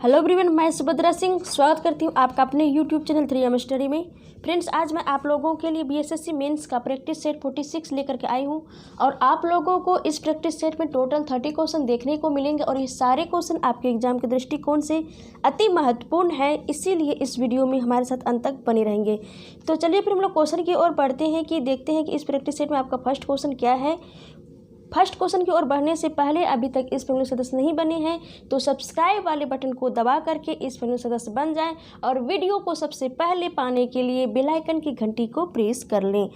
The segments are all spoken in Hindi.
हेलो एवरीवन, मैं सुभद्रा सिंह स्वागत करती हूँ आपका अपने यूट्यूब चैनल 3M स्टडी में। फ्रेंड्स, आज मैं आप लोगों के लिए बीएसएससी मेंस का प्रैक्टिस सेट 46 लेकर के आई हूँ और आप लोगों को इस प्रैक्टिस सेट में टोटल 30 क्वेश्चन देखने को मिलेंगे और ये सारे क्वेश्चन आपके एग्जाम के दृष्टिकोण से अति महत्वपूर्ण है, इसीलिए इस वीडियो में हमारे साथ अंत तक बने रहेंगे। तो चलिए फिर हम लोग क्वेश्चन की ओर बढ़ते हैं कि देखते हैं कि इस प्रैक्टिस सेट में आपका फर्स्ट क्वेश्चन क्या है। फर्स्ट क्वेश्चन की ओर बढ़ने से पहले अभी तक इस फैमिली सदस्य नहीं बने हैं तो सब्सक्राइब वाले बटन को दबा करके इस फैमिली सदस्य बन जाएं और वीडियो को सबसे पहले पाने के लिए बेल आइकन की घंटी को प्रेस कर लें।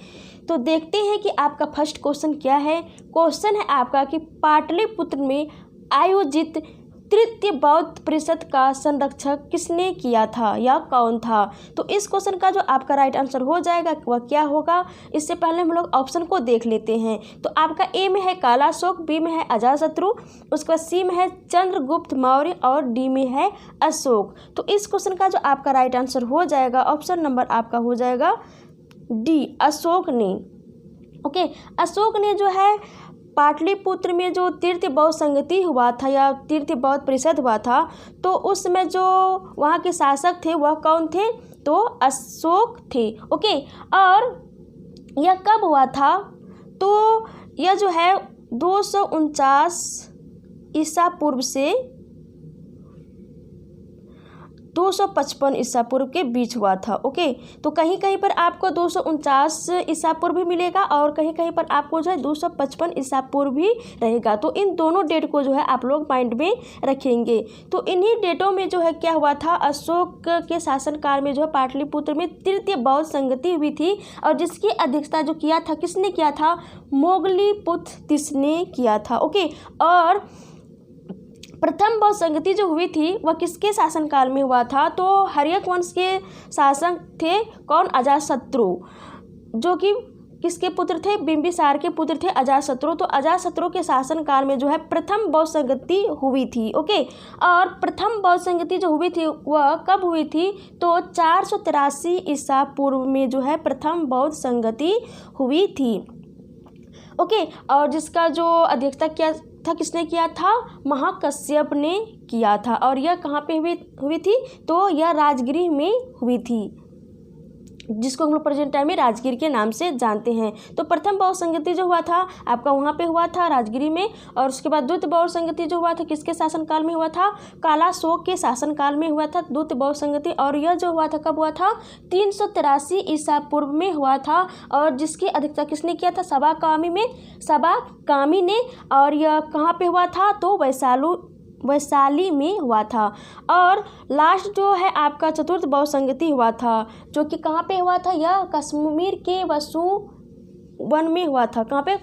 तो देखते हैं कि आपका फर्स्ट क्वेश्चन क्या है। क्वेश्चन है आपका कि पाटलिपुत्र में आयोजित तृतीय बौद्ध परिषद का संरक्षक किसने किया था या कौन था। तो इस क्वेश्चन का जो आपका राइट आंसर हो जाएगा वह क्या होगा, इससे पहले हम लोग ऑप्शन को देख लेते हैं। तो आपका ए में है कालाशोक, बी में है अजातशत्रु, उसके बाद सी में है चंद्रगुप्त मौर्य और डी में है अशोक। तो इस क्वेश्चन का जो आपका राइट आंसर हो जाएगा ऑप्शन नंबर आपका हो जाएगा डी, अशोक ने। ओके, अशोक ने जो है पाटलिपुत्र में जो तृतीय बौद्ध संगति हुआ था या तृतीय बौद्ध परिषद हुआ था तो उसमें जो वहाँ के शासक थे वह कौन थे, तो अशोक थे। ओके, और यह कब हुआ था, तो यह जो है 249 ईसा पूर्व से 255 ईसा पूर्व के बीच हुआ था। ओके, तो कहीं कहीं पर आपको 249 ईसा पूर्व भी मिलेगा और कहीं कहीं पर आपको जो है 255 ईसा पूर्व भी रहेगा। तो इन दोनों डेट को जो है आप लोग माइंड में रखेंगे। तो इन्हीं डेटों में जो है क्या हुआ था, अशोक के शासनकाल में जो है पाटलिपुत्र में तृतीय बौद्ध संगति हुई थी और जिसकी अध्यक्षता जो किया था किसने किया था, मोगलीपुत्र तीसरे ने किया था। ओके, और प्रथम बौद्ध संगति जो हुई थी वह किसके शासनकाल में हुआ था, तो हर्यक वंश के शासक थे कौन, अजातशत्रु, जो कि किसके पुत्र थे, बिंबिसार के पुत्र थे अजातशत्रु। तो अजातशत्रु के शासनकाल में जो है प्रथम बौद्ध संगति हुई थी। ओके, और प्रथम बौद्ध संगति जो हुई थी वह कब हुई थी, तो 483 ईसा पूर्व में जो है प्रथम बौद्ध संगति हुई थी। ओके, और जिसका जो अध्यक्षता किया था किसने किया था, महाकश्यप ने किया था। और यह कहाँ पे हुई थी, तो यह राजगिरी में हुई थी, जिसको हम लोग प्रेजेंट टाइम में राजगिर के नाम से जानते हैं। तो प्रथम बौद्ध संगति जो हुआ था आपका वहाँ पे हुआ था राजगिरी में, और उसके बाद द्वितीय बौद्ध संगति जो हुआ था किसके शासनकाल में हुआ था, कालाशोक के शासनकाल में हुआ था द्वितीय बौद्ध संगति। और यह जो हुआ था कब हुआ था, 383 ईसा पूर्व में हुआ था और जिसकी अध्यक्षता किसने किया था, सबाकामी ने। और यह कहाँ पे हुआ था, तो वैशाली में हुआ था। और लास्ट जो है आपका चतुर्थ बौद्ध संगति हुआ था जो कि कहाँ पे हुआ था, यह कश्मीर के वसु वन में हुआ था। कहाँ पे,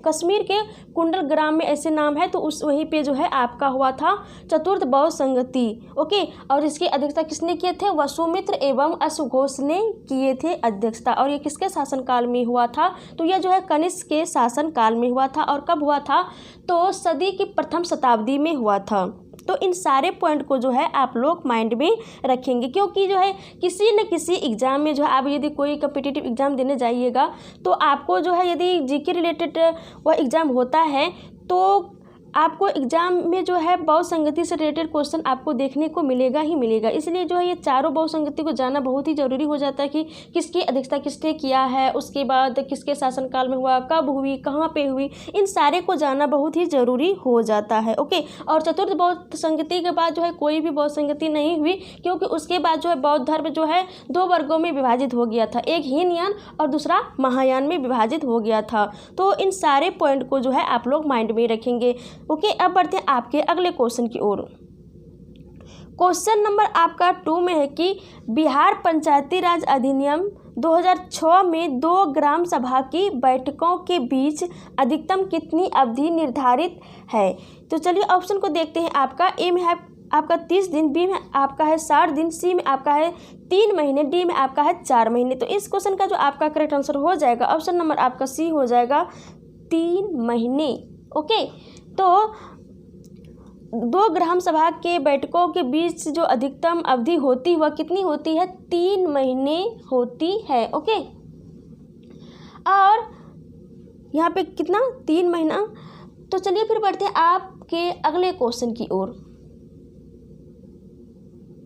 कश्मीर के कुंडल ग्राम में ऐसे नाम है, तो उस वहीं पे जो है आपका हुआ था चतुर्थ बौद्ध संगति। ओके, और इसकी अध्यक्षता किसने किए थे, वसुमित्र एवं अश्वघोष ने किए थे अध्यक्षता। और ये किसके शासनकाल में हुआ था, तो यह जो है कनिष्क के शासनकाल में हुआ था। और कब हुआ था, तो सदी की प्रथम शताब्दी में हुआ था। तो इन सारे पॉइंट को जो है आप लोग माइंड में रखेंगे, क्योंकि जो है किसी न किसी एग्जाम में जो है आप यदि कोई कम्पिटिटिव एग्जाम देने जाइएगा तो आपको जो है यदि जीके रिलेटेड वह एग्ज़ाम होता है तो आपको एग्जाम में जो है बौद्ध संगति से रिलेटेड क्वेश्चन आपको देखने को मिलेगा ही मिलेगा। इसलिए जो है ये चारों बौद्ध संगति को जानना बहुत ही ज़रूरी हो जाता है कि किसकी अध्यक्षता किसने किया है, उसके बाद किसके शासनकाल में हुआ, कब हुई, कहाँ पे हुई, इन सारे को जानना बहुत ही ज़रूरी हो जाता है। ओके, और चतुर्थ बौद्ध संगति के बाद जो है कोई भी बौद्ध संगति नहीं हुई, क्योंकि उसके बाद जो है बौद्ध धर्म जो है 2 वर्गों में विभाजित हो गया था, एक हीनयान और दूसरा महायान में विभाजित हो गया था। तो इन सारे पॉइंट को जो है आप लोग माइंड में रखेंगे। ओके, अब बढ़ते हैं आपके अगले क्वेश्चन की ओर। क्वेश्चन नंबर आपका 2 में है कि बिहार पंचायती राज अधिनियम 2006 में 2 ग्राम सभा की बैठकों के बीच अधिकतम कितनी अवधि निर्धारित है। तो चलिए ऑप्शन को देखते हैं। आपका ए में है आपका 30 दिन, बी में आपका है 60 दिन, सी में आपका है 3 महीने, डी में आपका है 4 महीने। तो इस क्वेश्चन का जो आपका करेक्ट आंसर हो जाएगा ऑप्शन नंबर आपका सी हो जाएगा 3 महीने। ओके, तो 2 ग्राम सभा के बैठकों के बीच जो अधिकतम अवधि होती है वह कितनी होती है, 3 महीने होती है। ओके, और यहाँ पे कितना, 3 महीना। तो चलिए फिर बढ़ते हैं आपके अगले क्वेश्चन की ओर।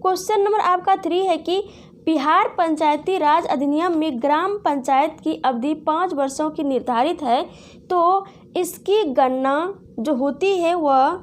क्वेश्चन नंबर आपका 3 है कि बिहार पंचायती राज अधिनियम में ग्राम पंचायत की अवधि 5 वर्षों की निर्धारित है, तो इसकी गणना जो होती है वह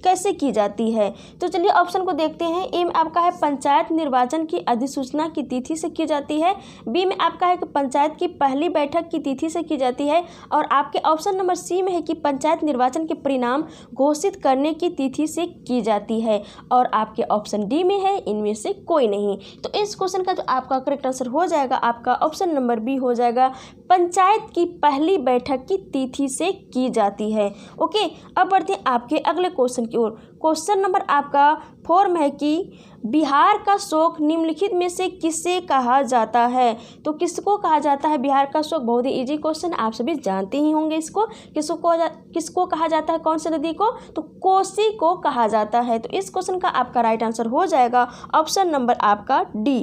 कैसे की जाती है। तो चलिए ऑप्शन को देखते हैं। ए में आपका है पंचायत निर्वाचन की अधिसूचना की तिथि से की जाती है, बी में आपका है कि पंचायत की पहली बैठक की तिथि से की जाती है, और आपके ऑप्शन नंबर सी में है कि पंचायत निर्वाचन के परिणाम घोषित करने की तिथि से की जाती है, और आपके ऑप्शन डी में है इनमें से कोई नहीं। तो इस क्वेश्चन का जो आपका करेक्ट आंसर हो जाएगा आपका ऑप्शन नंबर बी हो जाएगा, पंचायत की पहली बैठक की तिथि से की जाती है। ओके, अब बढ़ते हैं आपके अगले क्वेश्चन की ओर। क्वेश्चन नंबर आपका 4 में है कि बिहार का शोक निम्नलिखित में से किसे कहा जाता है। तो किसको कहा जाता है बिहार का शोक? बहुत ही इजी क्वेश्चन, आप सभी जानते ही होंगे इसको। किसको कहा जाता है, कौन सी नदी को? तो कोसी को कहा जाता है। तो इस क्वेश्चन का आपका राइट आंसर हो जाएगा ऑप्शन नंबर आपका डी।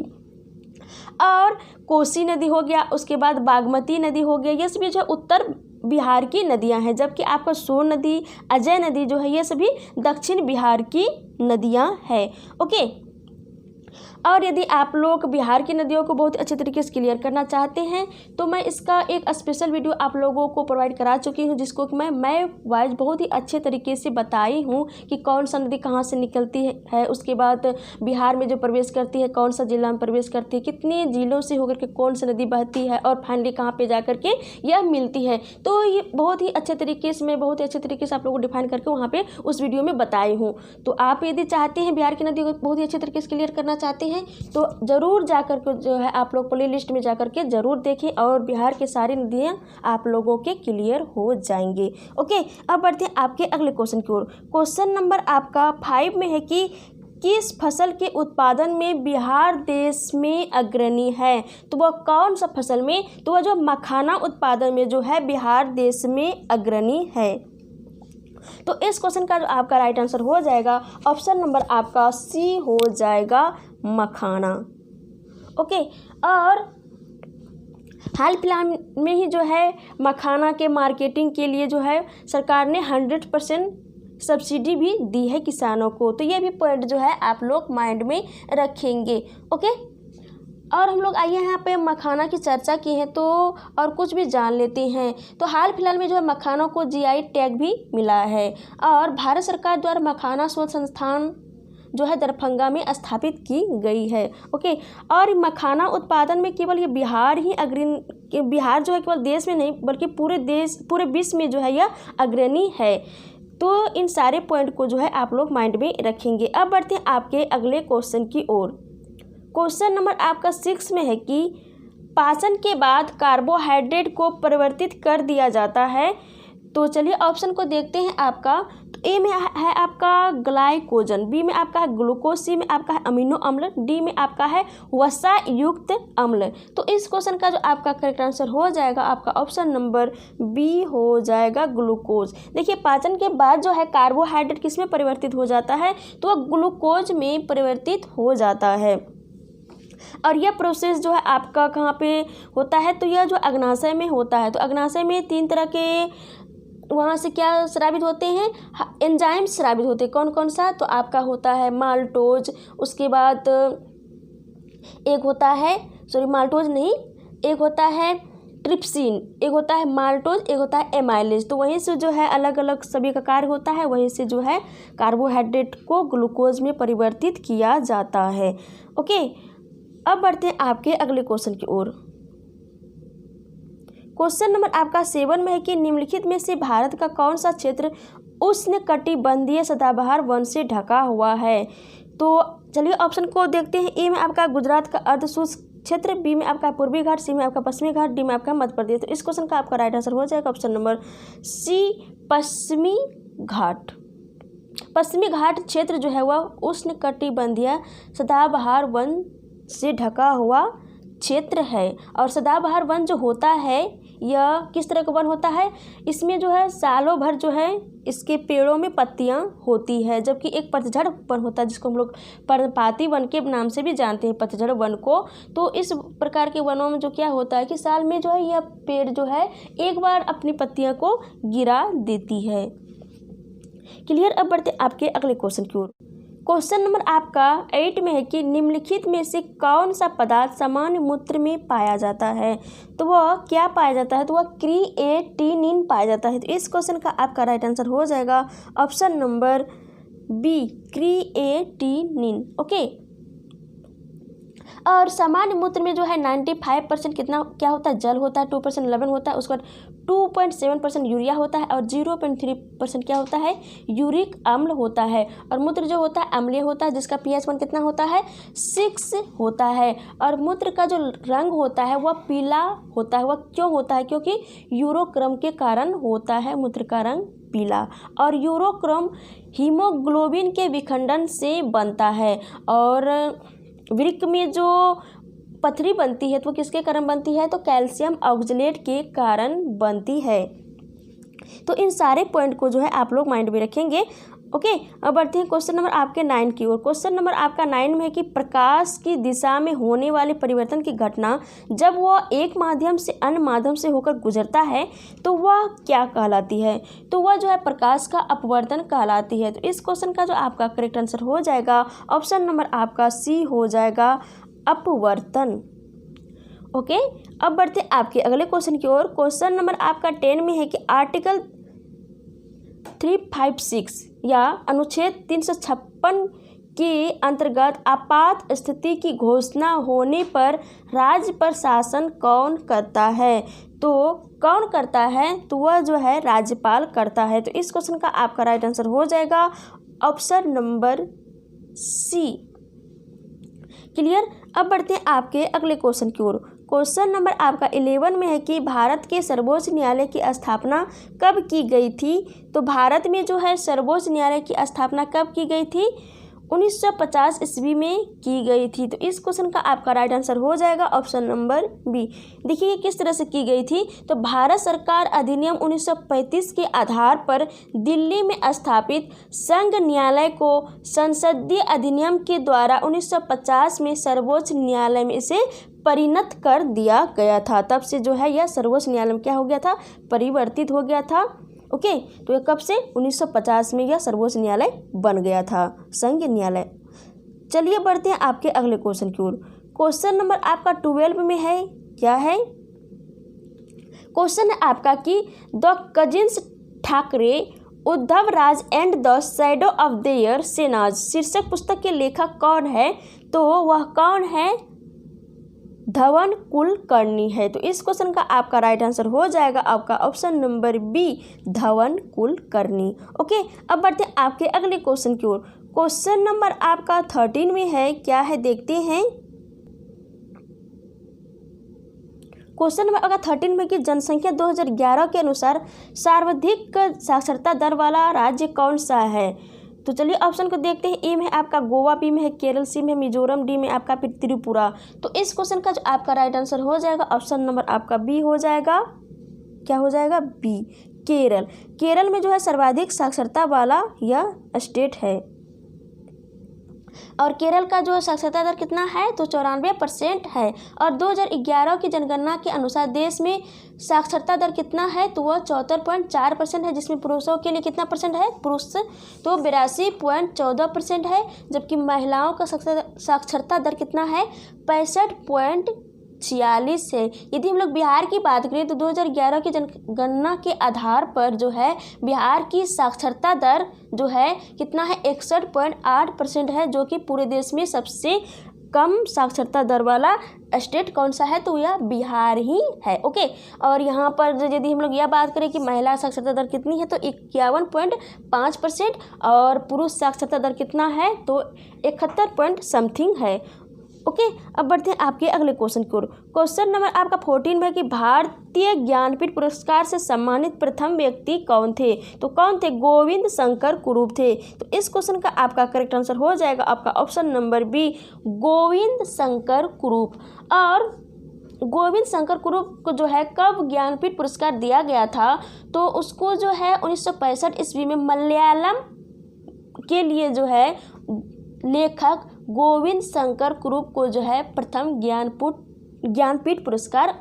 और कोसी नदी हो गया, उसके बाद बागमती नदी हो गया, ये सभी जो उत्तर बिहार की नदियां हैं, जबकि आपका सोन नदी, अजय नदी जो है ये सभी दक्षिण बिहार की नदियां हैं। ओके, और यदि आप लोग बिहार की नदियों को बहुत अच्छे तरीके से क्लियर करना चाहते हैं तो मैं इसका एक स्पेशल वीडियो आप लोगों को प्रोवाइड करा चुकी हूं, जिसको कि मैं वाइज बहुत ही अच्छे तरीके से बताई हूं कि कौन सा नदी कहां से निकलती है, उसके बाद बिहार में जो प्रवेश करती है कौन सा जिला में प्रवेश करती है, कितने जिलों से होकर के कौन सी नदी बहती है, और फाइनली कहाँ पर जा करके यह मिलती है। तो ये बहुत ही अच्छे तरीके से मैं बहुत ही अच्छे तरीके से आप लोगों को डिफाइन करके वहाँ पर उस वीडियो में बताई हूँ। तो आप यदि चाहते हैं बिहार की नदी को बहुत ही अच्छे तरीके से क्लियर करना चाहते हैं तो ज़रूर जाकर के जो है आप लोग प्ले लिस्ट में जाकर के ज़रूर देखें, और बिहार के सारी नदियाँ आप लोगों के क्लियर हो जाएंगे। ओके, अब बढ़ते हैं आपके अगले क्वेश्चन की ओर। क्वेश्चन नंबर आपका 5 में है कि किस फसल के उत्पादन में बिहार देश में अग्रणी है। तो वह कौन सा फसल में? तो वह जो मखाना उत्पादन में जो है बिहार देश में अग्रणी है। तो इस क्वेश्चन का जो आपका राइट आंसर हो जाएगा ऑप्शन नंबर आपका सी हो जाएगा, मखाना। ओके, और हाल फिलहाल में ही जो है मखाना के मार्केटिंग के लिए जो है सरकार ने 100% सब्सिडी भी दी है किसानों को। तो ये भी पॉइंट जो है आप लोग माइंड में रखेंगे। ओके, और हम लोग आइए यहाँ पे मखाना की चर्चा की है तो और कुछ भी जान लेते हैं। तो हाल फिलहाल में जो है मखानों को जीआई टैग भी मिला है, और भारत सरकार द्वारा मखाना शोध संस्थान जो है दरभंगा में स्थापित की गई है। ओके, और मखाना उत्पादन में केवल ये बिहार ही अग्रणी, बिहार जो है केवल देश में नहीं बल्कि पूरे विश्व में जो है यह अग्रणी है। तो इन सारे पॉइंट को जो है आप लोग माइंड में रखेंगे। अब बढ़ते हैं आपके अगले क्वेश्चन की ओर। क्वेश्चन नंबर आपका 6 में है कि पाचन के बाद कार्बोहाइड्रेट को परिवर्तित कर दिया जाता है। तो चलिए ऑप्शन को देखते हैं आपका। तो ए में है आपका ग्लाइकोजन, बी में आपका है ग्लूकोज, सी में आपका है अमीनो अम्ल, डी में आपका है वसा युक्त अम्ल। तो इस क्वेश्चन का जो आपका करेक्ट आंसर हो जाएगा आपका ऑप्शन नंबर बी हो जाएगा, ग्लूकोज। देखिए पाचन के बाद जो है कार्बोहाइड्रेट किस में परिवर्तित हो जाता है? तो वह ग्लूकोज में परिवर्तित हो जाता है। और यह प्रोसेस जो है आपका कहाँ पे होता है? तो यह जो अग्नाशय में होता है। तो अग्नाशय में 3 तरह के वहाँ से क्या स्रावित होते हैं? एंजाइम स्रावित होते हैं। कौन कौन सा? तो आपका होता है माल्टोज, उसके बाद एक होता है माल्टोज नहीं, एक होता है ट्रिप्सिन, एक होता है माल्टोज, एक होता है एमाइलेज। तो वहीं से जो है अलग अलग सभी का कार्य होता है, वहीं से जो है कार्बोहाइड्रेट को ग्लूकोज में परिवर्तित किया जाता है। ओके, अब बढ़ते हैं आपके अगले क्वेश्चन की ओर। क्वेश्चन नंबर आपका 7 में है कि निम्नलिखित में से भारत का कौन सा क्षेत्र उष्णकटिबंधीय सदाबहार वन से ढका हुआ है। तो चलिए ऑप्शन को देखते हैं। ए में आपका गुजरात का अर्धशुष्क क्षेत्र, बी में आपका पूर्वी घाट, सी में आपका पश्चिमी घाट, डी में आपका मध्य प्रदेश। तो इस क्वेश्चन का आपका राइट आंसर हो जाएगा ऑप्शन नंबर सी, पश्चिमी घाट। पश्चिमी घाट क्षेत्र जो है वह उष्णकटिबंधीय सदाबहार वन से ढका हुआ क्षेत्र है। और सदाबहार वन जो होता है यह किस तरह का वन होता है? इसमें जो है सालों भर जो है इसके पेड़ों में पत्तियां होती है, जबकि एक पतझड़ वन होता है जिसको हम लोग पर्णपाती वन के नाम से भी जानते हैं, पतझड़ वन को। तो इस प्रकार के वनों में जो क्या होता है कि साल में जो है यह पेड़ जो है एक बार अपनी पत्तियां को गिरा देती है। क्लियर। अब बढ़ते आपके अगले क्वेश्चन की ओर। क्वेश्चन नंबर आपका 8 में है कि निम्नलिखित में से कौन सा पदार्थ सामान्य मूत्र में पाया जाता है। तो वह क्या पाया जाता है, तो वह क्रिएटिनिन पाया जाता है। तो इस क्वेश्चन का आपका राइट आंसर हो जाएगा option number b, creatinine. Okay, और सामान्य मूत्र में जो है 95% कितना क्या होता है, जल होता है, 2% लवण होता है, उसके बाद 2.7% यूरिया होता है और 0.3% क्या होता है, यूरिक अम्ल होता है। और मूत्र जो होता है अम्लीय होता है, जिसका pH मान कितना होता है, 6 होता है। और मूत्र का जो रंग होता है वह पीला होता है। वह क्यों होता है, क्योंकि यूरोक्रम के कारण होता है मूत्र का रंग पीला। और यूरोक्रम हीमोग्लोबिन के विखंडन से बनता है। और वृक्क में जो पथरी बनती है तो किसके कारण बनती है, तो कैल्शियम ऑक्सलेट के कारण बनती है। तो इन सारे पॉइंट को जो है आप लोग माइंड में रखेंगे। ओके, अब बढ़ते हैं क्वेश्चन नंबर आपके 9 की ओर। क्वेश्चन नंबर आपका 9 में है कि प्रकाश की दिशा में होने वाले परिवर्तन की घटना जब वह एक माध्यम से अन्य माध्यम से होकर गुजरता है तो वह क्या कहलाती है, तो वह जो है प्रकाश का अपवर्तन कहलाती है। तो इस क्वेश्चन का जो आपका करेक्ट आंसर हो जाएगा ऑप्शन नंबर आपका सी हो जाएगा, अपवर्तन। ओके, अब बढ़ते हैं आपके अगले क्वेश्चन की ओर। क्वेश्चन नंबर आपका 10 में है कि आर्टिकल 356 या अनुच्छेद 356 के अंतर्गत आपात स्थिति की घोषणा होने पर राज्य प्रशासन कौन करता है, तो कौन करता है, तो वह जो है राज्यपाल करता है। तो इस क्वेश्चन का आपका राइट आंसर हो जाएगा ऑप्शन नंबर सी। क्लियर, अब बढ़ते हैं आपके अगले क्वेश्चन की ओर। क्वेश्चन नंबर आपका 11 में है कि भारत के सर्वोच्च न्यायालय की स्थापना कब की गई थी, तो भारत में जो है सर्वोच्च न्यायालय की स्थापना कब की गई थी, 1950 ईस्वी में की गई थी। तो इस क्वेश्चन का आपका राइट आंसर हो जाएगा ऑप्शन नंबर बी। देखिए किस तरह से की गई थी, तो भारत सरकार अधिनियम 1935 के आधार पर दिल्ली में स्थापित संघ न्यायालय को संसदीय अधिनियम के द्वारा 1950 में सर्वोच्च न्यायालय में इसे परिणत कर दिया गया था। तब से जो है यह सर्वोच्च न्यायालय में क्या हो गया था, परिवर्तित हो गया था। ओके, तो यह कब से, 1950 में यह सर्वोच्च न्यायालय बन गया था, संघ न्यायालय। चलिए बढ़ते हैं आपके अगले क्वेश्चन की ओर। क्वेश्चन नंबर आपका 12 में है, क्या है, क्वेश्चन है आपका कि the cousins Thackeray, Uddhav Raj and the shadow of their Senas शीर्षक पुस्तक के लेखक कौन है, तो वह कौन है, धवन कुलकर्णी है। तो इस क्वेश्चन का आपका राइट आंसर हो जाएगा आपका option number b, Dhawan Kulkarni. Okay, अब बढ़ते हैं आपके अगले क्वेश्चन की ओर। क्वेश्चन नंबर आपका 13 में है, क्या है देखते हैं। क्वेश्चन नंबर आपका 13 में कि जनसंख्या 2011 के अनुसार सर्वाधिक साक्षरता दर वाला राज्य कौन सा है। तो चलिए ऑप्शन को देखते हैं। ए में है आपका गोवा, बी में है केरल, सी में है मिजोरम, डी में आपका त्रिपुरा। तो इस क्वेश्चन का जो आपका राइट आंसर हो जाएगा ऑप्शन नंबर आपका बी हो जाएगा, क्या हो जाएगा, बी, केरल। केरल में जो है सर्वाधिक साक्षरता वाला यह स्टेट है। और केरल का जो साक्षरता दर कितना है, तो 94% है। और 2011 की जनगणना के अनुसार देश में साक्षरता दर कितना है, तो वह 74.4% है, जिसमें पुरुषों के लिए कितना परसेंट है, पुरुष तो 82.14% है, जबकि महिलाओं का साक्षरता दर कितना है, 65.46 है। यदि हम लोग बिहार की बात करें तो 2011 की जनगणना के आधार पर जो है बिहार की साक्षरता दर जो है कितना है, 61.8% है, जो कि पूरे देश में सबसे कम साक्षरता दर वाला स्टेट कौन सा है, तो यह बिहार ही है। ओके, और यहाँ पर यदि हम लोग यह बात करें कि महिला साक्षरता दर कितनी है, तो 51.5% और पुरुष साक्षरता दर कितना है, तो 71 समथिंग है। ओके, अब बढ़ते हैं आपके अगले क्वेश्चन की ओर। क्वेश्चन नंबर आपका 14 में कि भारतीय ज्ञानपीठ पुरस्कार से सम्मानित प्रथम व्यक्ति कौन थे, तो कौन थे, गोविंद शंकर कुरूप थे। तो इस क्वेश्चन का आपका करेक्ट आंसर हो जाएगा आपका option number b, Govind Shankar Kurup. और गोविंद शंकर कुरूप को जो है कब ज्ञानपीठ पुरस्कार दिया गया था, तो उसको जो है 1965 ईस्वी में मलयालम के लिए जो है लेखक गोविंद शंकर कुरूप को जो है प्रथम ज्ञानपीठ पुरस्कार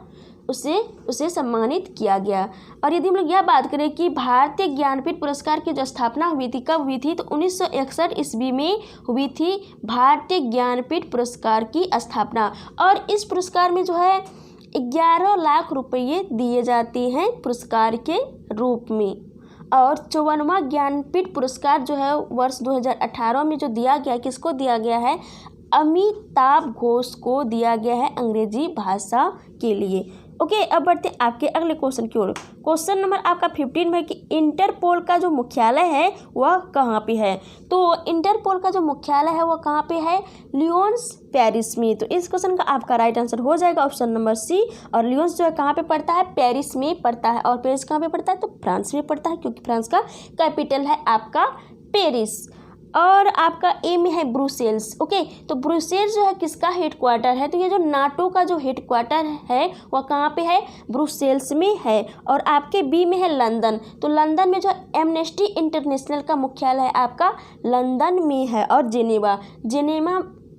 उसे सम्मानित किया गया। और यदि हम लोग यह बात करें कि भारतीय ज्ञानपीठ पुरस्कार की जो स्थापना हुई थी, कब हुई थी, तो 1961 ईस्वी में हुई थी भारतीय ज्ञानपीठ पुरस्कार की स्थापना। और इस पुरस्कार में जो है 11 लाख रुपये दिए जाते हैं पुरस्कार के रूप में। और 54वां ज्ञानपीठ पुरस्कार जो है वर्ष 2018 में जो दिया गया, किसको दिया गया है, अमिताभ घोष को दिया गया है अंग्रेजी भाषा के लिए। ओके, अब बढ़ते हैं आपके अगले क्वेश्चन की ओर। क्वेश्चन नंबर आपका 15 में कि इंटरपोल का जो मुख्यालय है वह कहाँ पे है। तो इंटरपोल का जो मुख्यालय है वह कहाँ पे है, लियोन्स पेरिस में। तो इस क्वेश्चन का आपका राइट आंसर हो जाएगा ऑप्शन नंबर सी। और लियोन्स जो है कहाँ पे पड़ता है, पेरिस में पड़ता है। और पेरिस कहाँ पे पड़ता है, तो फ्रांस में पड़ता है, क्योंकि फ्रांस का कैपिटल है आपका पेरिस। और आपका ए में है ब्रुसेल्स। ओके, तो ब्रुसेल्स जो है किसका हेडक्वार्टर है, तो ये जो नाटो का जो हेडक्वार्टर है वह कहाँ पे है, ब्रुसेल्स में है। और आपके बी में है लंदन। तो लंदन में जो एमनेस्टी इंटरनेशनल का मुख्यालय है आपका लंदन में है। और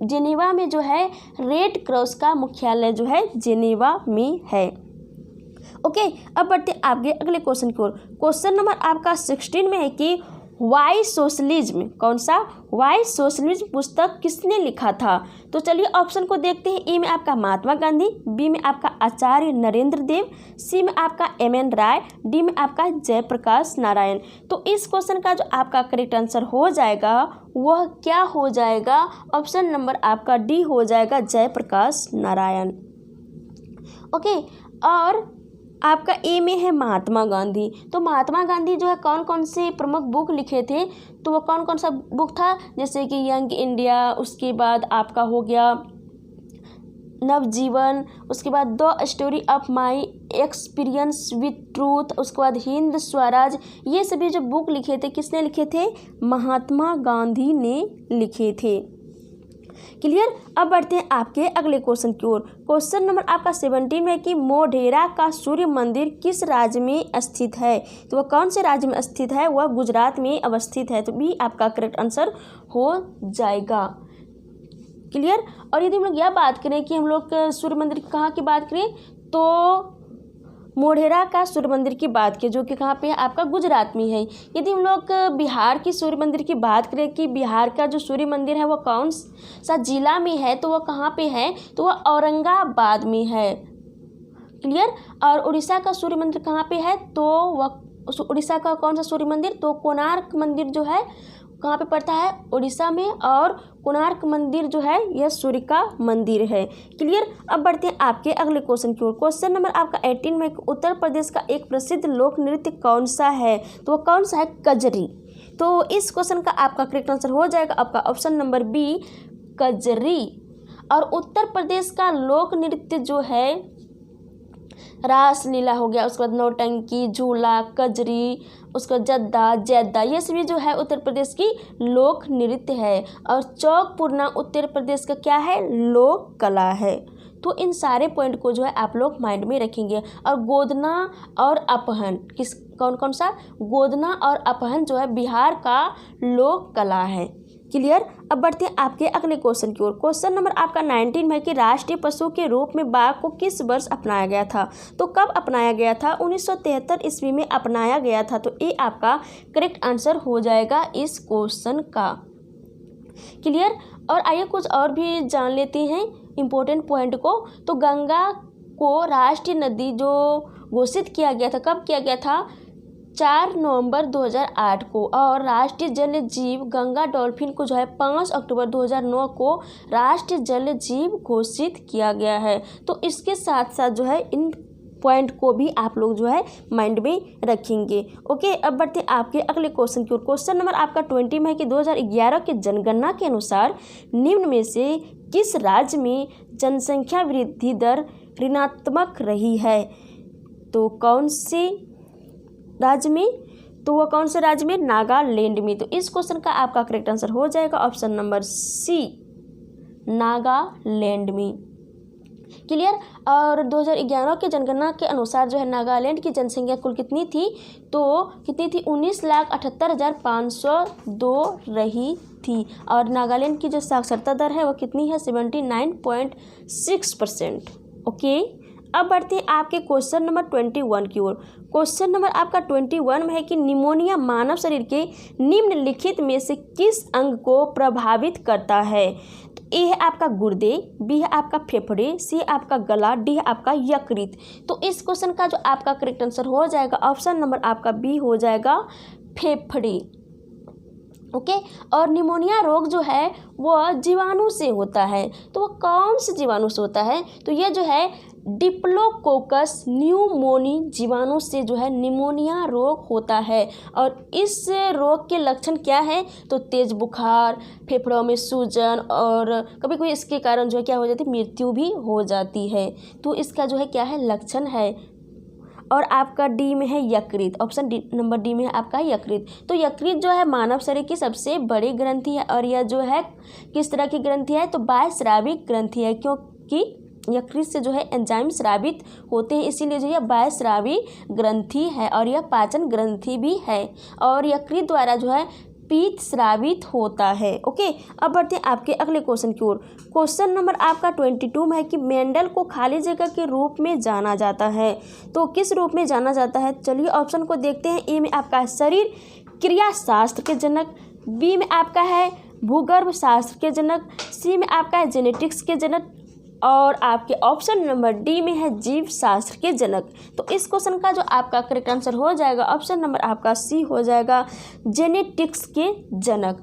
जेनेवा में जो है रेड क्रॉस का मुख्यालय जो है जेनेवा में है। ओके, अब बढ़ते आगे अगले क्वेश्चन की ओर। क्वेश्चन नंबर आपका 16 में है कि वाई सोशलिज्म, कौन सा, वाई सोशलिज्म पुस्तक किसने लिखा था। तो चलिए ऑप्शन को देखते हैं। ए में आपका महात्मा गांधी, बी में आपका आचार्य नरेंद्र देव, सी में आपका एम.एन. राय, डी में आपका जयप्रकाश नारायण। तो इस क्वेश्चन का जो आपका करेक्ट आंसर हो जाएगा वह क्या हो जाएगा, ऑप्शन नंबर आपका डी हो जाएगा, जयप्रकाश नारायण। ओके, और आपका ए में है महात्मा गांधी। तो महात्मा गांधी जो है कौन कौन से प्रमुख बुक लिखे थे, तो वो कौन कौन सा बुक था, जैसे कि यंग इंडिया, उसके बाद आपका हो गया नवजीवन, उसके बाद the story of my experience with truth, उसके बाद हिंद स्वराज। ये सभी जो बुक लिखे थे किसने लिखे थे, महात्मा गांधी ने लिखे थे। क्लियर। अब बढ़ते हैं आपके अगले क्वेश्चन की ओर। क्वेश्चन नंबर आपका 17 में कि मोढेरा का सूर्य मंदिर किस राज्य में स्थित है। तो वह कौन से राज्य में स्थित है, वह गुजरात में अवस्थित है। तो भी आपका करेक्ट आंसर हो जाएगा। क्लियर। और यदि हम लोग यह बात करें कि हम लोग सूर्य मंदिर कहाँ की बात करें, तो मोढेरा का सूर्य मंदिर की बात की, जो कि कहाँ पे है, आपका गुजरात में है। यदि हम लोग बिहार की सूर्य मंदिर की बात करें कि बिहार का जो सूर्य मंदिर है वह कौन सा जिला में है, तो वह कहाँ पे है, तो वह औरंगाबाद में है। क्लियर। और उड़ीसा का सूर्य मंदिर कहाँ पे है, तो वह उड़ीसा का कौन सा सूर्य मंदिर, तो कोणार्क मंदिर जो है कहाँ पे पड़ता है, उड़ीसा में। और कोणार्क मंदिर जो है यह सूर्य का मंदिर है। क्लियर। अब बढ़ते हैं आपके अगले क्वेश्चन की ओर। क्वेश्चन नंबर आपका 18 में उत्तर प्रदेश का एक प्रसिद्ध लोक नृत्य कौन सा है, तो वह कौन सा है, कजरी। तो इस क्वेश्चन का आपका करेक्ट आंसर हो जाएगा आपका ऑप्शन नंबर बी, कजरी। और उत्तर प्रदेश का लोक नृत्य जो है रासलीला हो गया, उसके बाद नौटंकी, झूला, कजरी, उसका जद्दा, जैदा, ये सभी जो है उत्तर प्रदेश की लोक नृत्य है। और चौक पूर्णा उत्तर प्रदेश का क्या है, लोक कला है। तो इन सारे पॉइंट को जो है आप लोग माइंड में रखेंगे। और गोदना और अपहन किस, कौन कौन सा, गोदना और अपहन जो है बिहार का लोक कला है। क्लियर। अब बढ़ते हैं आपके अगले क्वेश्चन की ओर। क्वेश्चन नंबर आपका 19 में कि राष्ट्रीय पशु के रूप में बाघ को किस वर्ष अपनाया गया था। तो कब अपनाया गया था, 1973 ईस्वी में अपनाया गया था। तो ये आपका करेक्ट आंसर हो जाएगा इस क्वेश्चन का। क्लियर। और आइए कुछ और भी जान लेते हैं इम्पोर्टेंट पॉइंट को। तो गंगा को राष्ट्रीय नदी जो घोषित किया गया था, कब किया गया था, 4 नवंबर 2008 को। और राष्ट्रीय जल जीव गंगा डॉल्फिन को जो है 5 अक्टूबर 2009 को राष्ट्रीय जल जीव घोषित किया गया है। तो इसके साथ साथ जो है इन पॉइंट को भी आप लोग जो है माइंड में रखेंगे। ओके, अब बढ़ते हैं आपके अगले क्वेश्चन की ओर। क्वेश्चन नंबर आपका 20 में है कि 2011 के जनगणना के अनुसार निम्न में से किस राज्य में जनसंख्या वृद्धि दर ऋणात्मक रही है। तो कौन से राज्य में, तो वह कौन से राज्य में, नागालैंड में। तो इस क्वेश्चन का आपका करेक्ट आंसर हो जाएगा ऑप्शन नंबर सी, नागालैंड में। क्लियर। और 2011 के जनगणना के अनुसार जो है नागालैंड की जनसंख्या कुल कितनी थी, तो कितनी थी, 19,78,502 रही थी। और नागालैंड की जो साक्षरता दर है वो कितनी है, 79.6%। ओके, अब बढ़ते हैं आपके क्वेश्चन नंबर 21 की ओर। क्वेश्चन नंबर आपका 21 में है कि निमोनिया मानव शरीर के निम्नलिखित में से किस अंग को प्रभावित करता है। तो ए है आपका गुर्दे, बी है आपका फेफड़े, सी है आपका गला, डी है आपका यकृत। तो इस क्वेश्चन का जो आपका करेक्ट आंसर हो जाएगा ऑप्शन नंबर आपका बी हो जाएगा, फेफड़े। ओके और निमोनिया रोग जो है वह जीवाणु से होता है। तो वह कौन से जीवाणु से होता है, तो यह जो है डिप्लोकोकस न्यूमोनी जीवाणु से जो है निमोनिया रोग होता है। और इस रोग के लक्षण क्या है, तो तेज बुखार, फेफड़ों में सूजन और कभी कभी इसके कारण जो है क्या हो जाती है, मृत्यु भी हो जाती है। तो इसका जो है क्या है, लक्षण है। और आपका डी में है यकृत, ऑप्शन डी नंबर डी में है आपका यकृत। तो यकृत जो है मानव शरीर की सबसे बड़ी ग्रंथि है और यह जो है किस तरह की ग्रंथि है, तो बाह्यस्रावी ग्रंथि है, क्योंकि यकृत से जो है एंजाइम स्रावित होते हैं, इसीलिए जो है बाह्यस्रावी ग्रंथि है और यह पाचन ग्रंथि भी है और यकृत द्वारा जो है पीत स्रावित होता है। ओके अब बढ़ते हैं आपके अगले क्वेश्चन की ओर। क्वेश्चन नंबर आपका 22 में है कि मेंडल को खाली जगह के रूप में जाना जाता है। तो किस रूप में जाना जाता है, चलिए ऑप्शन को देखते हैं। ए में आपका है शरीर क्रिया शास्त्र के जनक, बी में आपका है भूगर्भ शास्त्र के जनक, सी में आपका है जेनेटिक्स के जनक और आपके ऑप्शन नंबर डी में है जीव शास्त्र के जनक। तो इस क्वेश्चन का जो आपका करेक्ट आंसर हो जाएगा ऑप्शन नंबर आपका सी हो जाएगा, जेनेटिक्स के जनक।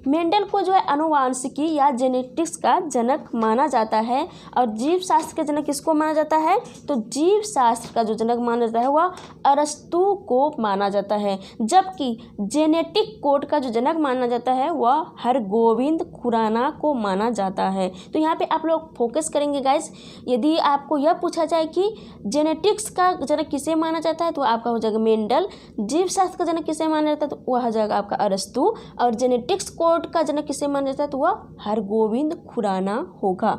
मेंडल को जो है आनुवांशिकी या जेनेटिक्स का जनक माना जाता है और जीव शास्त्र के जनक किसको माना जाता है, तो जीव शास्त्र का जो जनक माना जाता है वह अरस्तु को माना जाता है, जबकि जेनेटिक कोड का जो जनक माना जाता है वह हरगोविंद खुराना को माना जाता है। तो यहाँ पे आप लोग फोकस करेंगे गाइस, यदि आपको यह पूछा जाए कि जेनेटिक्स का जनक किसे माना जाता है तो आपका हो जाएगा मेंडल, जीव शास्त्र का जनक किसे माना जाता है तो वह हो जाएगा आपका अरस्तु और जेनेटिक्स कोड का जनक किसे माना जाता है तो वह हरगोविंद खुराना होगा।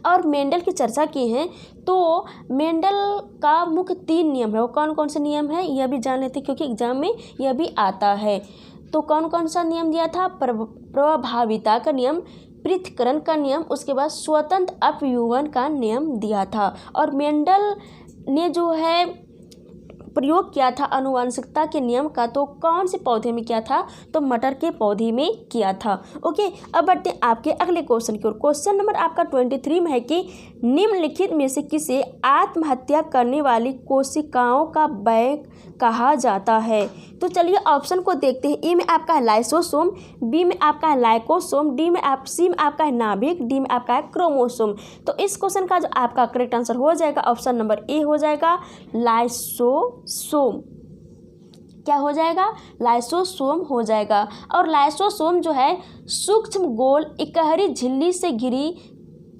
और मेंडल की चर्चा की है तो मेंडल का मुख्य 3 नियम है, वो कौन कौन से नियम है यह भी जान लेते हैं क्योंकि एग्जाम में यह भी आता है। तो कौन कौन सा नियम दिया था, प्रभाविता का नियम, पृथक्करण का नियम, उसके बाद स्वतंत्र अपव्यूहन का नियम दिया था। और मेंडल ने जो है प्रयोग किया था आनुवांशिकता के नियम का, तो कौन से पौधे में किया था, तो मटर के पौधे में किया था। ओके अब बढ़ते हैं आपके अगले क्वेश्चन की ओर। क्वेश्चन नंबर आपका 23 में है कि निम्नलिखित में से किसे आत्महत्या करने वाली कोशिकाओं का बैंक कहा जाता है। तो चलिए ऑप्शन को देखते हैं। ए में आपका है लाइसोसोम, बी में आपका है लाइकोसोम, सी में आपका है नाभिक, डी में आपका है क्रोमोसोम। तो इस क्वेश्चन का जो आपका करेक्ट आंसर हो जाएगा ऑप्शन नंबर ए हो जाएगा, लाइसोसोम। क्या हो जाएगा, लाइसोसोम हो जाएगा। और लाइसोसोम जो है सूक्ष्म गोल इकहरी झिल्ली से घिरी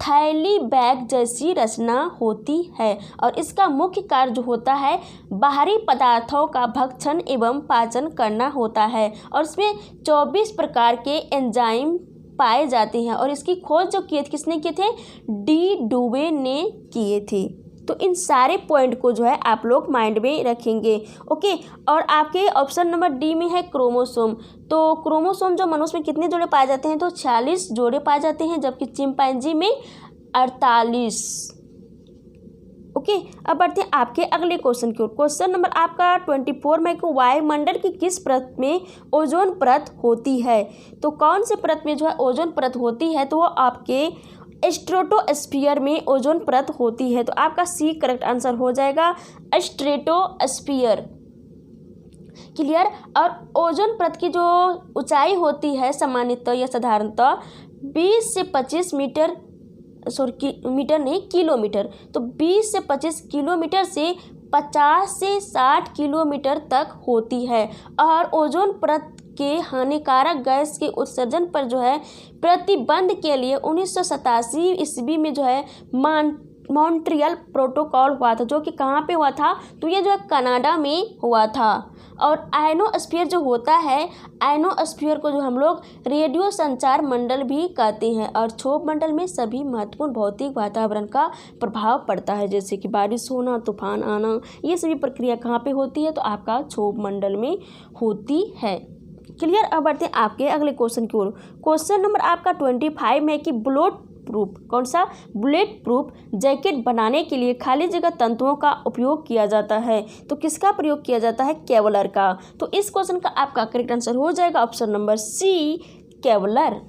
थैली बैग जैसी रचना होती है और इसका मुख्य कार्य जो होता है बाहरी पदार्थों का भक्षण एवं पाचन करना होता है और इसमें 24 प्रकार के एंजाइम पाए जाते हैं और इसकी खोज जो किए किसने किए थे, डी डुवे ने किए थे। तो इन सारे पॉइंट को जो है आप लोग माइंड में रखेंगे। ओके और आपके ऑप्शन नंबर डी में है क्रोमोसोम। तो क्रोमोसोम जो मनुष्य में कितने जोड़े पाए जाते हैं, तो 46 जोड़े पाए जाते हैं, जबकि चिंपैंजी में 48। ओके अब बढ़ते हैं आपके अगले क्वेश्चन की ओर। क्वेश्चन नंबर आपका 24 में कि वायुमंडल की किस परत में ओजोन परत होती है। तो कौन से परत में जो है ओजोन परत होती है, तो वो आपके स्ट्रेटोस्फीयर में ओजोन परत होती है। तो आपका सी करेक्ट आंसर हो जाएगा, स्ट्रेटोस्फीयर। क्लियर। और ओजोन परत की जो ऊंचाई होती है सामान्यतः या साधारणतः 20 से 25 मीटर, मीटर नहीं किलोमीटर, तो 20 से 25 किलोमीटर से 50 से 60 किलोमीटर तक होती है। और ओजोन परत के हानिकारक गैस के उत्सर्जन पर जो है प्रतिबंध के लिए 1987 ईस्वी में जो है मॉन्ट्रियल प्रोटोकॉल हुआ था, जो कि कहाँ पे हुआ था, तो ये जो है कनाडा में हुआ था। और आयनोस्फीयर जो होता है, आयनोस्फीयर को जो हम लोग रेडियो संचार मंडल भी कहते हैं और क्षोभ मंडल में सभी महत्वपूर्ण भौतिक वातावरण का प्रभाव पड़ता है, जैसे कि बारिश होना, तूफान आना, ये सभी प्रक्रिया कहाँ पे होती है, तो आपका क्षोभ मंडल में होती है। क्लियर। अब बढ़ते हैं आपके अगले क्वेश्चन की ओर। क्वेश्चन नंबर आपका 25 में कि प्रूफ, कौन सा, बुलेट प्रूफ जैकेट बनाने के लिए खाली जगह तंतुओं का उपयोग किया जाता है। तो किसका प्रयोग किया जाता है, केवलर का। तो इस क्वेश्चन का आपका करेक्ट आंसर हो जाएगा option number c, Kevlar.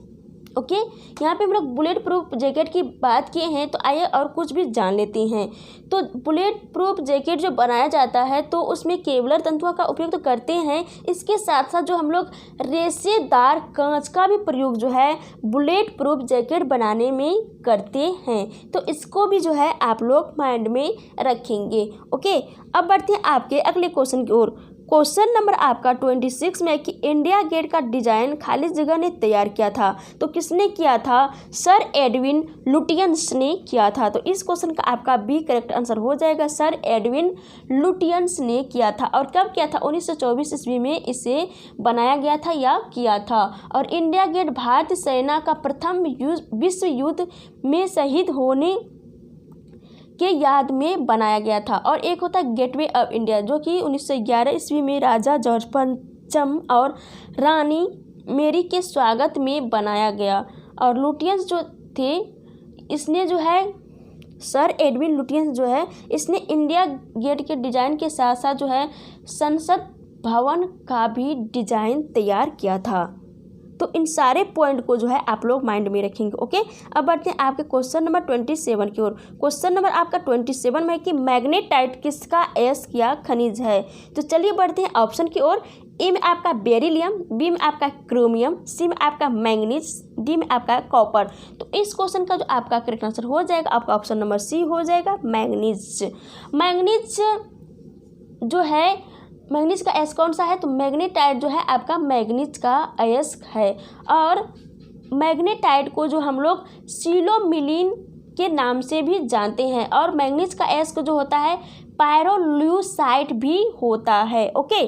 Okay, यहाँ पे हम लोग बुलेट प्रूफ जैकेट की बात किए हैं, तो आइए और कुछ भी जान लेते हैं। तो बुलेट प्रूफ जैकेट जो बनाया जाता है तो उसमें केवलर तंतुओं का उपयोग तो करते हैं, इसके साथ साथ जो हम लोग रेशेदार कांच का भी प्रयोग जो है बुलेट प्रूफ जैकेट बनाने में करते हैं। तो इसको भी जो है आप लोग माइंड में रखेंगे। ओके, अब बढ़ते हैं आपके अगले क्वेश्चन की ओर। क्वेश्चन नंबर आपका 26 में कि इंडिया गेट का डिजाइन खाली जगह ने तैयार किया था। तो किसने किया था, सर एडविन लुटियंस ने किया था। तो इस क्वेश्चन का आपका बी करेक्ट आंसर हो जाएगा, सर एडविन लुटियंस ने किया था। और कब किया था, 1924 ईस्वी में इसे बनाया गया था या किया था। और इंडिया गेट भारतीय सेना का प्रथम विश्व युद्ध में शहीद होने के याद में बनाया गया था। और एक होता है गेटवे ऑफ इंडिया, जो कि 1911 ईस्वी में राजा जॉर्ज पंचम और रानी मेरी के स्वागत में बनाया गया। और लुटियंस जो थे, इसने जो है सर एडविन लुटियंस जो है, इसने इंडिया गेट के डिज़ाइन के साथ साथ जो है संसद भवन का भी डिज़ाइन तैयार किया था। तो इन सारे पॉइंट को जो है आप लोग माइंड में रखेंगे। ओके, अब बढ़ते हैं आपके क्वेश्चन नंबर 27 की ओर। क्वेश्चन नंबर आपका 27 में है कि मैग्नेटाइट किसका अयस्क खनिज है। तो चलिए बढ़ते हैं ऑप्शन की ओर। ए में आपका बेरिलियम, बी में आपका क्रोमियम, सी में आपका मैंगनीज, डी में आपका कॉपर। तो इस क्वेश्चन का जो आपका करेक्ट आंसर हो जाएगा आपका ऑप्शन नंबर सी हो जाएगा, मैंगनीज। मैंगनीज जो है, मैग्नीज का अयस्क कौन सा है, तो मैग्नेटाइट जो है आपका मैग्नीज का अयस्क है। और मैग्नेटाइट को जो हम लोग सिलोमिलिन के नाम से भी जानते हैं। और मैग्नीज का अयस्क जो होता है पायरोल्यूसाइट भी होता है। ओके,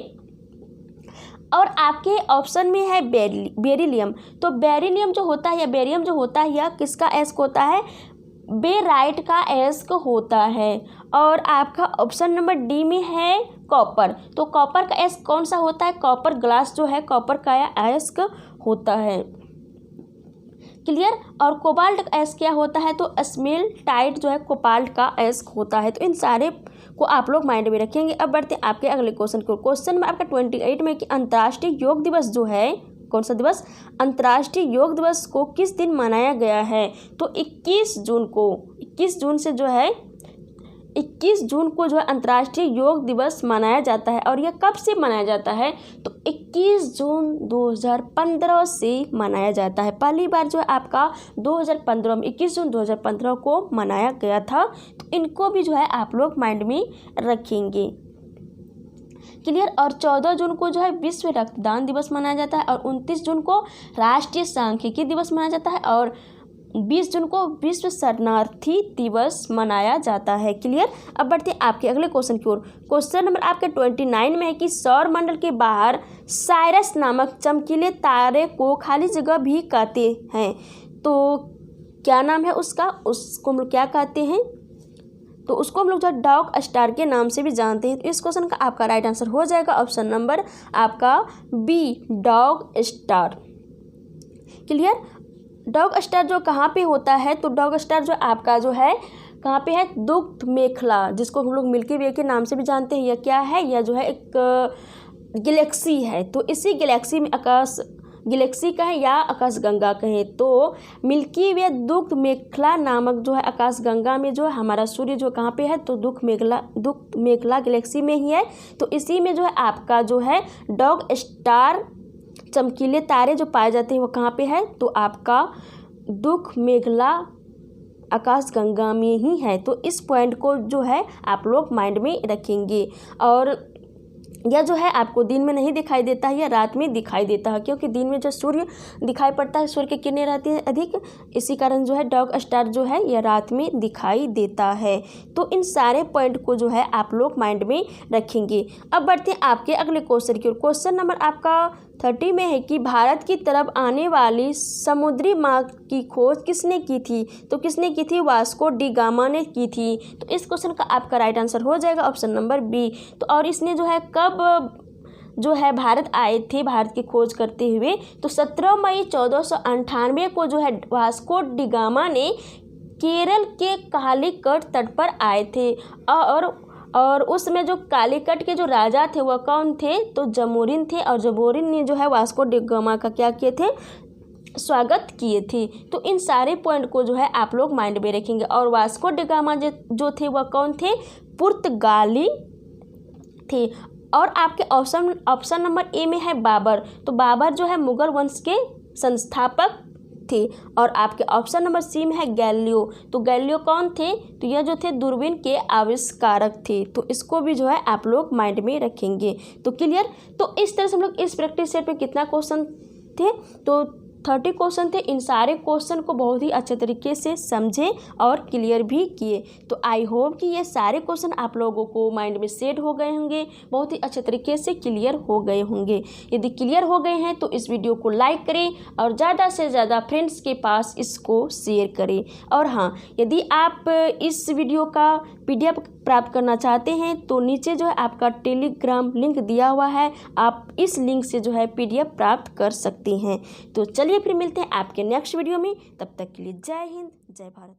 और आपके ऑप्शन में है बेरिलियम। तो बेरिलियम जो होता है या बेरियम जो होता है यह किसका अयस्क होता है, बेराइट का अयस्क होता है। और आपका ऑप्शन नंबर डी में है कॉपर। तो कॉपर का अयस्क कौन सा होता है, कॉपर ग्लास जो है कॉपर का अयस्क होता है। क्लियर। और कोबाल्ट का अयस्क क्या होता है, तो स्मेल्टाइट जो है कोबाल्ट का अयस्क होता है। तो इन सारे को आप लोग माइंड में रखेंगे। अब बढ़ते हैं आपके अगले क्वेश्चन को। क्वेश्चन में आपका 28 में कि अंतर्राष्ट्रीय योग दिवस जो है, कौन सा दिवस, अंतर्राष्ट्रीय योग दिवस को किस दिन मनाया गया है। तो 21 जून को, 21 जून से जो है 21 जून को जो है अंतर्राष्ट्रीय योग दिवस मनाया जाता है। और यह कब से मनाया जाता है, तो 21 जून 2015 से मनाया जाता है। पहली बार जो है आपका 2015 में 21 जून 2015 को मनाया गया था। तो इनको भी जो है आप लोग माइंड में रखेंगे। क्लियर। और 14 जून को जो है विश्व रक्तदान दिवस मनाया जाता है। और 29 जून को राष्ट्रीय सांख्यिकी दिवस मनाया जाता है। और 20 जून को विश्व शरणार्थी दिवस मनाया जाता है। क्लियर। अब बढ़ते हैं आपके अगले क्वेश्चन की ओर। क्वेश्चन नंबर आपके 29 में है कि सौर मंडल के बाहर साइरस नामक चमकीले तारे को खाली जगह भी कहते हैं। तो क्या नाम है उसका, उसको हम लोग क्या कहते हैं, तो उसको हम लोग जो डॉग स्टार के नाम से भी जानते हैं। तो इस क्वेश्चन का आपका राइट आंसर हो जाएगा ऑप्शन नंबर आपका b, dog star. Clear. Dog star जो कहाँ पे होता है, तो डॉग स्टार जो आपका जो है कहाँ पे है, दुग्ध मेखला, जिसको हम लोग मिल्की वे के नाम से भी जानते हैं। यह क्या है, यह जो है एक गैलेक्सी है। तो इसी गैलेक्सी में आकाश गैलेक्सी कहें या आकाशगंगा कहें, तो मिल्की वे दुग्ध मेखला नामक जो है आकाशगंगा में जो है हमारा सूर्य जो कहाँ पे है, तो दुग्ध मेखला गैलेक्सी में ही है। तो इसी में जो है आपका जो है डॉग स्टार चमकीले तारे जो पाए जाते हैं वो कहाँ पे है, तो आपका दुग्ध मेखला आकाशगंगा में ही है। तो इस पॉइंट को जो है आप लोग माइंड में रखेंगे। और यह जो है आपको दिन में नहीं दिखाई देता है या रात में दिखाई देता है, क्योंकि दिन में जो सूर्य दिखाई पड़ता है, सूर्य की किरणें रहती हैं अधिक, इसी कारण जो है डॉग स्टार जो है यह रात में दिखाई देता है। तो इन सारे पॉइंट को जो है आप लोग माइंड में रखेंगे। अब बढ़ते हैं आपके अगले क्वेश्चन की ओर। क्वेश्चन नंबर आपका 30 में है कि भारत की तरफ आने वाली समुद्री मार्ग की खोज किसने की थी। तो किसने की थी, वास्को डी गामा ने की थी। तो इस क्वेश्चन का आपका राइट आंसर हो जाएगा ऑप्शन नंबर बी। तो और इसने जो है कब जो है भारत आए थे भारत की खोज करते हुए, तो 17 मई 1498 को जो है वास्को डी गामा ने केरल के कालीकट तट पर आए थे। और उसमें जो कालीकट के जो राजा थे वह कौन थे, तो जमोरिन थे। और जमोरिन ने जो है वास्को डी गामा का क्या किए थे, स्वागत किए थे। तो इन सारे पॉइंट को जो है आप लोग माइंड में रखेंगे। और वास्को डी गामा जो थे वह कौन थे, पुर्तगाली थे। और आपके ऑप्शन नंबर ए में है बाबर, तो बाबर जो है मुगल वंश के संस्थापक थे। और आपके ऑप्शन नंबर सी में है गैलियो, तो गैलियो कौन थे, तो यह जो थे दूरबीन के आविष्कारक थे। तो इसको भी जो है आप लोग माइंड में रखेंगे। तो क्लियर। तो इस तरह से हम लोग इस प्रैक्टिस सेट में कितना क्वेश्चन थे, तो 30 क्वेश्चन थे। इन सारे क्वेश्चन को बहुत ही अच्छे तरीके से समझे और क्लियर भी किए। तो आई होप कि ये सारे क्वेश्चन आप लोगों को माइंड में सेट हो गए होंगे, बहुत ही अच्छे तरीके से क्लियर हो गए होंगे। यदि क्लियर हो गए हैं तो इस वीडियो को लाइक करें और ज़्यादा से ज़्यादा फ्रेंड्स के पास इसको शेयर करें। और हाँ, यदि आप इस वीडियो का PDF प्राप्त करना चाहते हैं तो नीचे जो है आपका टेलीग्राम लिंक दिया हुआ है, आप इस लिंक से जो है PDF प्राप्त कर सकते हैं। तो चलिए फिर मिलते हैं आपके नेक्स्ट वीडियो में, तब तक के लिए जय हिंद जय भारत।